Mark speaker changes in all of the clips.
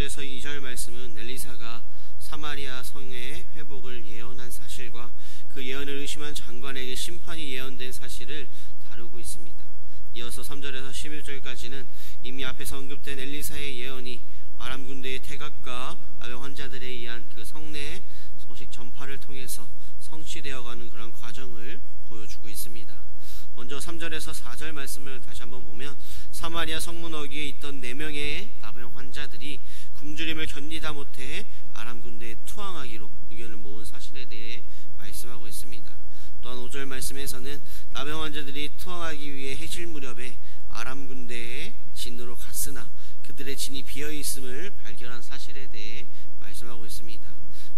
Speaker 1: 3절에서 2절 말씀은 엘리사가 사마리아 성의 회복을 예언한 사실과 그 예언을 의심한 장관에게 심판이 예언된 사실을 다루고 있습니다. 이어서 3절에서 11절까지는 이미 앞에서 언급된 엘리사의 예언이 아람 군대의 태각과 아병 환자들에 의한 그 성내 소식 전파를 통해서 성취되어가는 그런 과정을 보여주고 있습니다. 먼저 3절에서 4절 말씀을 다시 한번 보면 사마리아 성문 어귀에 있던 4명의 나병 환자들이 굶주림을 견디다 못해 아람 군대에 투항하기로 의견을 모은 사실에 대해 말씀하고 있습니다. 또한 5절 말씀에서는 나병 환자들이 투항하기 위해 해질 무렵에 아람 군대의 진으로 갔으나 그들의 진이 비어있음을 발견한 사실에 대해 말씀하고 있습니다.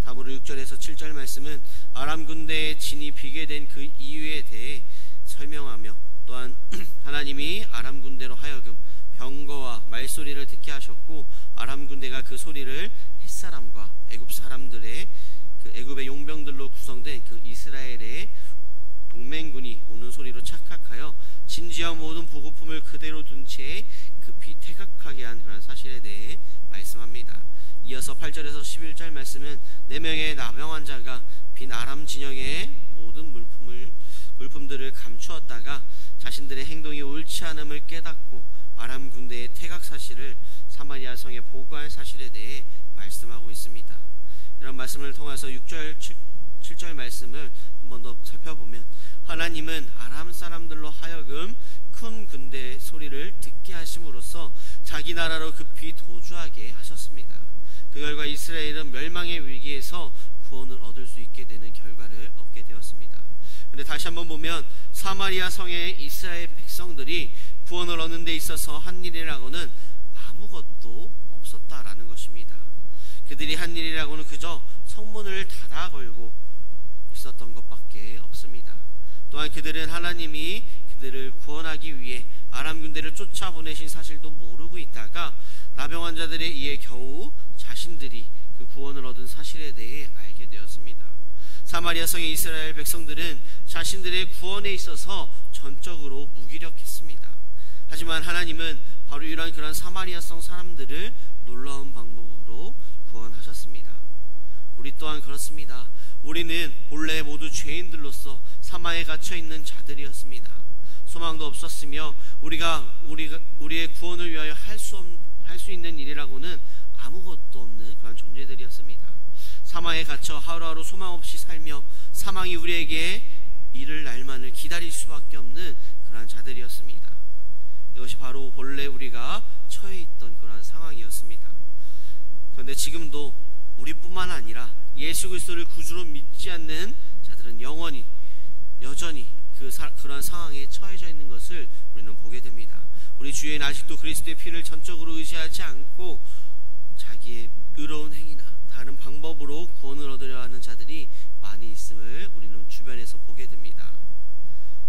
Speaker 1: 다음으로 6절에서 7절 말씀은 아람 군대의 진이 비게 된 그 이유에 대해 설명하며 또한 하나님이 아람 군대로 하여금 병거와 말소리를 듣게 하셨고 아람 군대가 그 소리를 햇사람과 애굽 사람들의 그 애굽의 용병들로 구성된 그 이스라엘의 동맹군이 오는 소리로 착각하여 진지와 모든 보급품을 그대로 둔 채 급히 퇴각하게 한 그런 사실에 대해 말씀합니다. 이어서 8절에서 11절 말씀은 4명의 나병 환자가 빈 아람 진영의 모든 물품들을 감추었다가 자신들의 행동이 옳지 않음을 깨닫고 아람 군대의 퇴각 사실을 사마리아 성에 보고한 사실에 대해 말씀하고 있습니다. 이런 말씀을 통해서 6절, 7절 말씀을 한 번 더 살펴보면 하나님은 아람 사람들로 하여금 큰 군대의 소리를 듣게 하심으로써 자기 나라로 급히 도주하게 하셨습니다. 그 결과 이스라엘은 멸망의 위기에서 구원을 얻을 수 있게 되는 결과를 얻게 되었습니다. 그런데 다시 한번 보면 사마리아 성의 이스라엘 백성들이 구원을 얻는 데 있어서 한 일이라고는 아무것도 없었다라는 것입니다. 그들이 한 일이라고는 그저 성문을 닫아 걸고 있었던 것밖에 없습니다. 또한 그들은 하나님이 그들을 구원하기 위해 아람 군대를 쫓아보내신 사실도 모르고 있다가 나병 환자들에 의해 겨우 자신들이 그 구원을 얻은 사실에 대해 알게 되었습니다. 사마리아 성의 이스라엘 백성들은 자신들의 구원에 있어서 전적으로 무기력했습니다. 하지만 하나님은 바로 이러한 그런 사마리아 성 사람들을 놀라운 방법으로 구원하셨습니다. 우리 또한 그렇습니다. 우리는 본래 모두 죄인들로서 사망에 갇혀있는 자들이었습니다. 소망도 없었으며 우리의 구원을 위하여 할 수 있는 일이라고는 아무것도 없는 그런 존재들이었습니다. 사망에 갇혀 하루하루 소망 없이 살며 사망이 우리에게 이를 날만을 기다릴 수밖에 없는 그러한 자들이었습니다. 이것이 바로 본래 우리가 처해 있던 그러한 상황이었습니다. 그런데 지금도 우리뿐만 아니라 예수 그리스도를 구주로 믿지 않는 자들은 여전히 그러한 상황에 처해져 있는 것을 우리는 보게 됩니다. 우리 주위에는 아직도 그리스도의 피를 전적으로 의지하지 않고 자기의 의로운 행위나 다른 방법으로 구원을 얻으려 하는 자들이 많이 있음을 우리는 주변에서 보게 됩니다.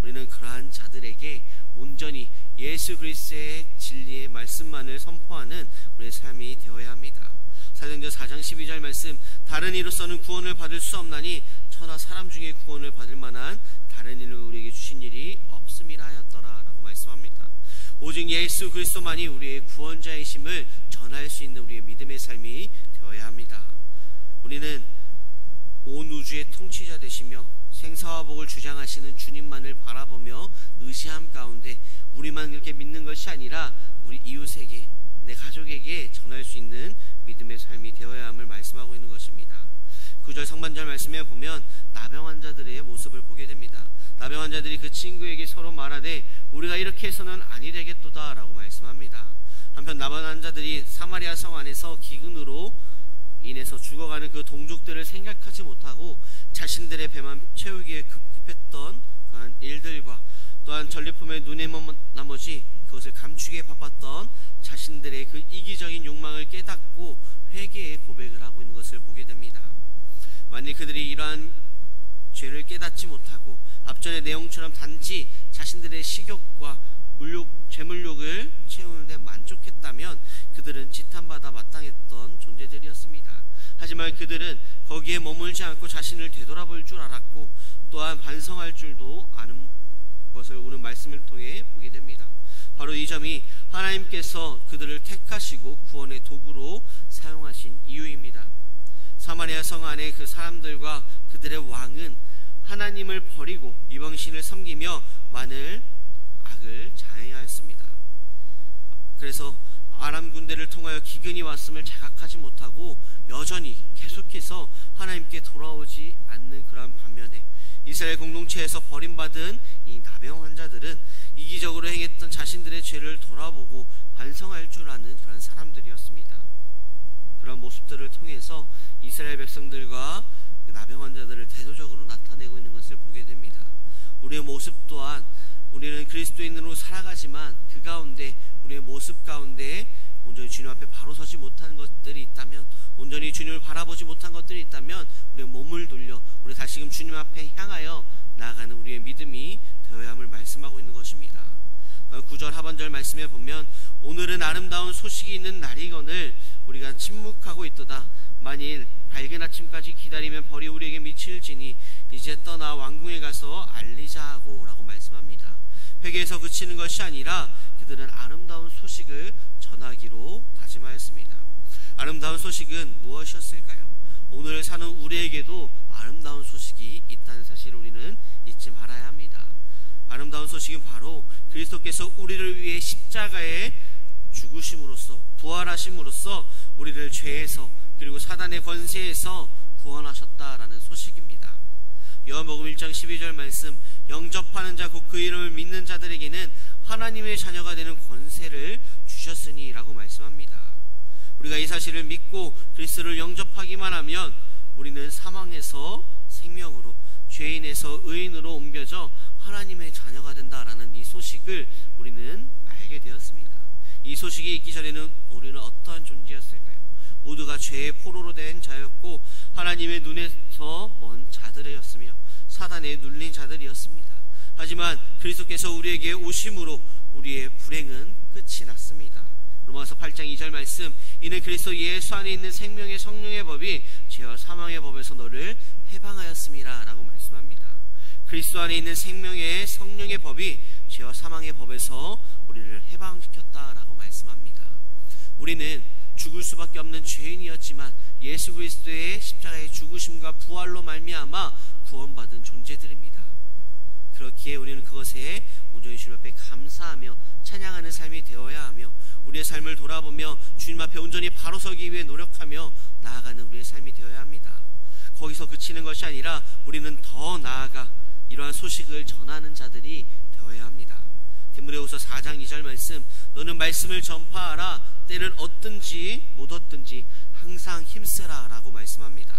Speaker 1: 우리는 그러한 자들에게 온전히 예수 그리스도의 진리의 말씀만을 선포하는 우리의 삶이 되어야 합니다. 사도행전 4장 12절 말씀, 다른 이로서는 구원을 받을 수 없나니 천하 사람 중에 구원을 받을 만한 다른 일을 우리에게 주신 일이 없음이라 하였더라 라고 말씀합니다. 오직 예수 그리스도만이 우리의 구원자이심을 전할 수 있는 우리의 믿음의 삶이 되어야 합니다. 우리는 온 우주의 통치자 되시며 생사와 복을 주장하시는 주님만을 바라보며 의지함 가운데 우리만 그렇게 믿는 것이 아니라 우리 이웃에게, 내 가족에게 전할 수 있는 믿음의 삶이 되어야 함을 말씀하고 있는 것입니다. 9절 상반절 말씀에 보면 나병 환자들의 모습을 보게 됩니다. 나병 환자들이 그 친구에게 서로 말하되 우리가 이렇게 해서는 아니 되겠도다 라고 말씀합니다. 한편 나병 환자들이 사마리아 성 안에서 기근으로 인해서 죽어가는 그 동족들을 생각하지 못하고 자신들의 배만 채우기에 급급했던 그런 일들과 또한 전리품의 눈에 머문 나머지 그것을 감추기에 바빴던 자신들의 그 이기적인 욕망을 깨닫고 회개의 고백을 하고 있는 것을 보게 됩니다. 만일 그들이 이러한 죄를 깨닫지 못하고 앞전의 내용처럼 단지 자신들의 식욕과 재물욕을 채우는 데 만족했다면 그들은 지탄받아 마땅했던 존재들이었습니다. 하지만 그들은 거기에 머물지 않고 자신을 되돌아볼 줄 알았고 또한 반성할 줄도 아는 것을 오늘 말씀을 통해 보게 됩니다. 바로 이 점이 하나님께서 그들을 택하시고 구원의 도구로 사용하신 이유입니다. 사마리아 성 안에 그 사람들과 그들의 왕은 하나님을 버리고 이방신을 섬기며 많은 악을 자행하였습니다. 그래서 아람 군대를 통하여 기근이 왔음을 자각하지 못하고 여전히 계속해서 하나님께 돌아오지 않는 그러한 반면에 이스라엘 공동체에서 버림받은 이 나병 환자들은 이기적으로 행했던 자신들의 죄를 돌아보고 반성할 줄 아는 그런 사람들이었습니다. 그런 모습들을 통해서 이스라엘 백성들과 그 나병 환자들을 대조적으로 나타내고 있는 것을 보게 됩니다. 우리의 모습 또한 우리는 그리스도인으로 살아가지만 그 가운데 우리의 모습 가운데 온전히 주님 앞에 바로 서지 못한 것들이 있다면, 온전히 주님을 바라보지 못한 것들이 있다면 우리의 몸을 돌려 우리 다시금 주님 앞에 향하여 나아가는 우리의 믿음이 되어야 함을 말씀하고 있는 것입니다. 9절 하반절 말씀에 보면 오늘은 아름다운 소식이 있는 날이거늘 우리가 침묵하고 있도다. 만일 밝은 아침까지 기다리면 벌이 우리에게 미칠지니 이제 떠나 왕궁에 가서 알리자 하고 라고 말씀합니다. 회개에서 그치는 것이 아니라 그들은 아름다운 소식을 전하기로 다짐하였습니다. 아름다운 소식은 무엇이었을까요? 오늘 사는 우리에게도 아름다운 소식이 있다는 사실을 우리는 잊지 말아야 합니다. 아름다운 소식은 바로 그리스도께서 우리를 위해 십자가에 죽으심으로써 부활하심으로써 우리를 죄에서 그리고 사단의 권세에서 구원하셨다라는 소식입니다. 요한복음 1장 12절 말씀, 영접하는 자 곧 그 이름을 믿는 자들에게는 하나님의 자녀가 되는 권세를 주셨으니 라고 말씀합니다. 우리가 이 사실을 믿고 그리스도를 영접하기만 하면 우리는 사망에서 생명으로, 죄인에서 의인으로 옮겨져 하나님의 자녀가 된다라는 이 소식을 우리는 알게 되었습니다. 이 소식이 있기 전에는 우리는 어떠한 존재였을까요? 모두가 죄의 포로로 된 자였고 하나님의 눈에서 먼 자들이었으며 사단에 눌린 자들이었습니다. 하지만 그리스도께서 우리에게 오심으로 우리의 불행은 끝이 났습니다. 로마서 8장 2절 말씀, 이는 그리스도 예수 안에 있는 생명의 성령의 법이 죄와 사망의 법에서 너를 해방하였습니다 라고 말씀합니다. 그리스도 안에 있는 생명의 성령의 법이 죄와 사망의 법에서 우리를 해방시켰다라고 말씀합니다. 우리는 죽을 수밖에 없는 죄인이었지만 예수 그리스도의 십자가의 죽으심과 부활로 말미암아 구원받은 존재들입니다. 그렇기에 우리는 그것에 온전히 주님 앞에 감사하며 찬양하는 삶이 되어야 하며 우리의 삶을 돌아보며 주님 앞에 온전히 바로 서기 위해 노력하며 나아가는 우리의 삶이 되어야 합니다. 거기서 그치는 것이 아니라 우리는 더 나아가 이러한 소식을 전하는 자들이 되어야 합니다. 디모데후서 4장 2절 말씀, 너는 말씀을 전파하라. 때를 얻든지 못 얻든지 항상 힘쓰라 라고 말씀합니다.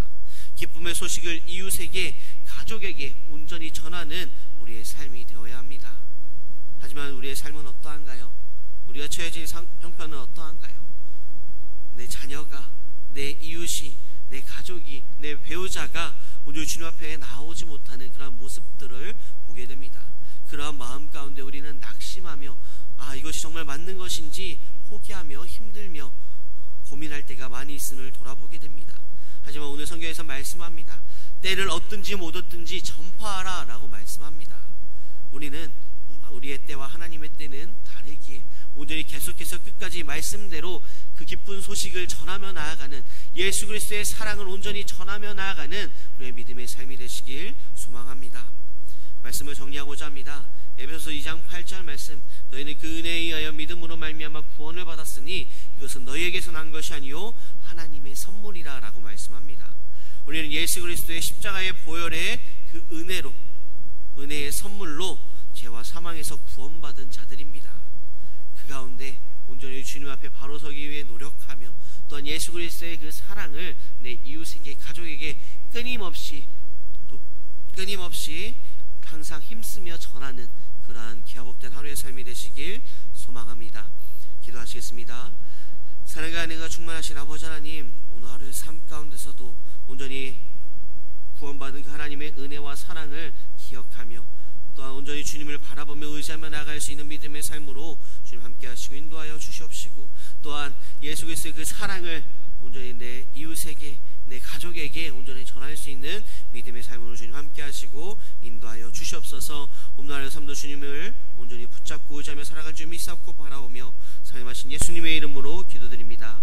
Speaker 1: 기쁨의 소식을 이웃에게, 가족에게 온전히 전하는 우리의 삶이 되어야 합니다. 하지만 우리의 삶은 어떠한가요? 우리가 처해진 형편은 어떠한가요? 내 자녀가, 내 이웃이, 내 가족이, 내 배우자가 오늘 주님 앞에 나오지 못하는 그런 모습들을 보게 됩니다. 그러한 마음 가운데 우리는 낙심하며 이것이 정말 맞는 것인지 포기하며 힘들며 고민할 때가 많이 있음을 돌아보게 됩니다. 하지만 오늘 성경에서 말씀합니다. 때를 얻든지 못 얻든지 전파하라 라고 말씀합니다. 우리는 우리의 때와 하나님의 때는 다르기에 온전히 계속해서 끝까지 말씀대로 그 기쁜 소식을 전하며 나아가는, 예수 그리스도의 사랑을 온전히 전하며 나아가는 우리의 믿음의 삶이 되시길 소망합니다. 말씀을 정리하고자 합니다. 에베소서 2장 8절 말씀, 너희는 그 은혜에 의하여 믿음으로 말미암아 구원을 받았으니 이것은 너희에게서 난 것이 아니요 하나님의 선물이라 라고 말씀합니다. 우리는 예수 그리스도의 십자가의 보혈의 그 은혜로, 은혜의 선물로 죄와 사망에서 구원받은 자들입니다. 그 가운데 온전히 주님 앞에 바로 서기 위해 노력하며 또한 예수 그리스도의 그 사랑을 내 이웃에게, 가족에게 끊임없이 항상 힘쓰며 전하는 그러한 기화복된 하루의 삶이 되시길 소망합니다. 기도하시겠습니다. 사랑과 은혜가 충만하신 아버지 하나님, 오늘 하루의 삶 가운데서도 온전히 구원받은 그 하나님의 은혜와 사랑을 기억하며 또한 온전히 주님을 바라보며 의지하며 나아갈 수 있는 믿음의 삶으로 주님 함께 하시고 인도하여 주시옵시고, 또한 예수 그리스도의 그 사랑을 온전히 내 이웃에게, 내 가족에게 온전히 전할 수 있는 믿음의 삶으로 주님 함께 하시고 인도하여 주시옵소서. 오늘 하루 삶도 주님을 온전히 붙잡고 붙잡고 의지하며 살아갈 줄 믿사옵고 바라오며 사용하신 예수님의 이름으로 기도드립니다.